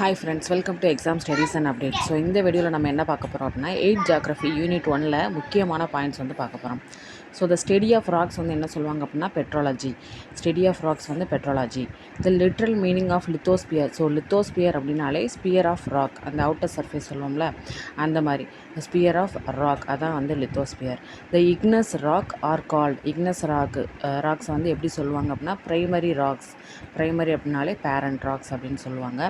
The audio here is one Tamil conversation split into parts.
Hi friends, welcome to exam studies and updates. So இந்த வீடியோவில் நம்ம என்ன பார்க்க போகிறோம் அப்படின்னா 8th ஜியாகிரஃபி யூனிட் 1ல் முக்கியமான பாயிண்ட்ஸ் வந்து பார்க்க போகிறோம். So the study of rocks வந்து என்ன சொல்லுவாங்க அப்படின்னா பெட்ரோலஜி. ஸ்டடி ஆஃப் ராக்ஸ் வந்து petrology. The literal meaning of lithosphere. So lithosphere அப்படின்னாலே ஸ்பியர் ஆஃப் ராக், அந்த அவுட்டர் சர்ஃபேஸ் சொல்லுவோம்ல அந்த மாதிரி ஸ்பியர் ஆஃப் ராக், அதான் வந்து lithosphere. The igneous rock are called, igneous rocks வந்து எப்படி சொல்லுவாங்க அப்படின்னா பிரைமரி ராக்ஸ். பிரைமரி அப்படின்னாலே பேரண்ட் ராக்ஸ் அப்படின்னு சொல்லுவாங்க.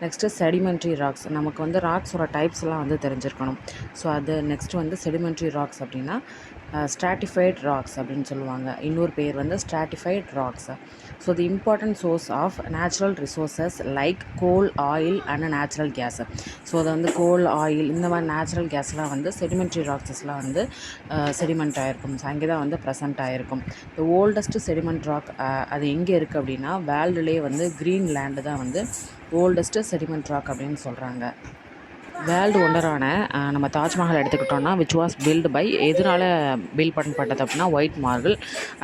Next sedimentary rocks. நமக்கு வந்து ராக்ஸோட டைப்ஸ்லாம் வந்து தெரிஞ்சிருக்கணும். ஸோ அது நெக்ஸ்ட் வந்து செடிமெண்ட்ரி ராக்ஸ் அப்படின்னா ஸ்ட்ராட்டிஃபைட் ராக்ஸ் அப்படின்னு சொல்லுவாங்க. இன்னொரு பேர் வந்து stratified rocks. So the important source of natural resources like coal, oil and natural gas. So அதை வந்து கோல், ஆயில் இந்த மாதிரி நேச்சுரல் கேஸ்லாம் வந்து செடிமெண்ட்ரி ராக்ஸஸ்லாம் வந்து செடிமெண்ட் ஆகிருக்கும். ஸோ அங்கே தான் வந்து ப்ரெசென்ட் ஆகிருக்கும். த ஓல்டஸ்ட்டு செடிமெண்ட் ராக் அது எங்கே இருக்குது அப்படின்னா வேர்ல்டுலேயே வந்து க்ரீன்லேண்டு தான் வந்து ஓல்டஸ்ட்டு செடிமெண்ட் ராக் அப்படின்னு சொல்கிறாங்க. வேர்ல்டு ஒண்டரான நம்ம தாஜ்மஹால் எடுத்துக்கிட்டோன்னா விச் வாஸ் பில்டு பை, எதனால் பில்ட் பண்ணப்பட்டது அப்படின்னா ஒயிட் மார்பிள்.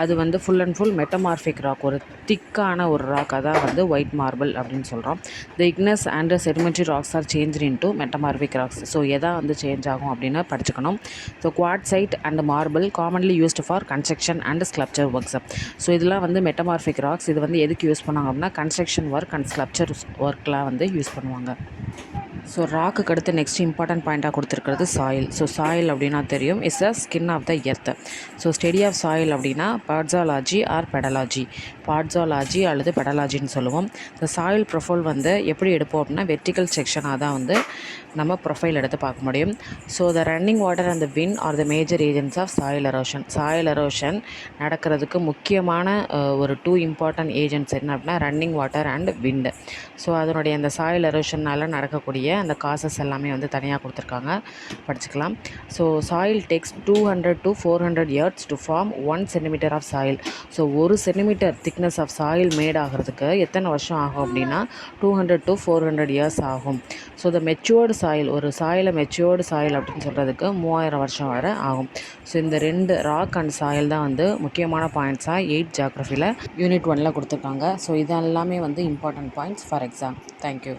அது வந்து full and full metamorphic rock, ஒரு திக்கான ஒரு ராக், அதான் வந்து ஒயிட் மார்பிள் அப்படின்னு சொல்கிறோம். The igneous and sedimentary rocks are change into metamorphic rocks. So எதா வந்து சேஞ்ச் ஆகும் அப்படின்னு படிச்சுக்கணும். So quartzite and marble commonly used for construction and sculpture works. So இதெல்லாம் வந்து மெட்டமார்பிக் ராக்ஸ். இது வந்து எதுக்கு யூஸ் பண்ணுவாங்க அப்படின்னா கன்ஸ்ட்ரக்ஷன் ஒர்க் அண்ட் ஸ்கல்ப்சர் ஒர்க்லாம் வந்து யூஸ் பண்ணுவாங்க. ஸோ ராக்குக்கு அடுத்து நெக்ஸ்ட் இம்பார்ட்டன்ட் பாயிண்ட்டாக கொடுத்துருக்கிறது சாயில். ஸோ சாயில் அப்படின்னா தெரியும், is a skin of the earth. So study of soil அப்படின்னா பார்ட்ஸாலஜி ஆர் பெடலாஜி. பார்ட்ஸாலஜி அல்லது பெடலாஜின்னு சொல்லுவோம். இந்த சாயில் ப்ரொஃபைல் வந்து எப்படி எடுப்போம் அப்படின்னா வெர்டிக்கல் செக்ஷனாக தான் வந்து நம்ம ப்ரொஃபைல் எடுத்து பார்க்க முடியும். So the running water and the wind are the major agents of soil erosion. Soil erosion நடக்கிறதுக்கு முக்கியமான ஒரு 2 இம்பார்ட்டன்ட் ஏஜென்ட்ஸ் என்ன அப்படின்னா running water and wind. So அதனுடைய அந்த சாயில் எரோஷனால் நடக்கக்கூடிய அந்த காசஸ் எல்லாமே வந்து தனியாக கொடுத்துருக்காங்க, படிச்சுக்கலாம். So soil takes 200 to 400 years to form 1 centimeter of soil. So 1 centimeter thickness of soil made ஆகிறதுக்கு எத்தனை வருஷம் ஆகும் அப்படின்னா 200 to 400 years ஆகும். ஸோ த மெச்சூர்டு சாயில், ஒரு சாயிலை மெச்சூர்டு சாயில் அப்படின்னு சொல்கிறதுக்கு 3000 வருஷம் வரை ஆகும். ஸோ இந்த 2 ராக் அண்ட் சாயில் தான் வந்து முக்கியமான பாயிண்ட்ஸாக 8th ஜியாகிரஃபியில் யூனிட் 1ல் கொடுத்துருக்காங்க. ஸோ இதெல்லாமே வந்து important points for exam. Thank you.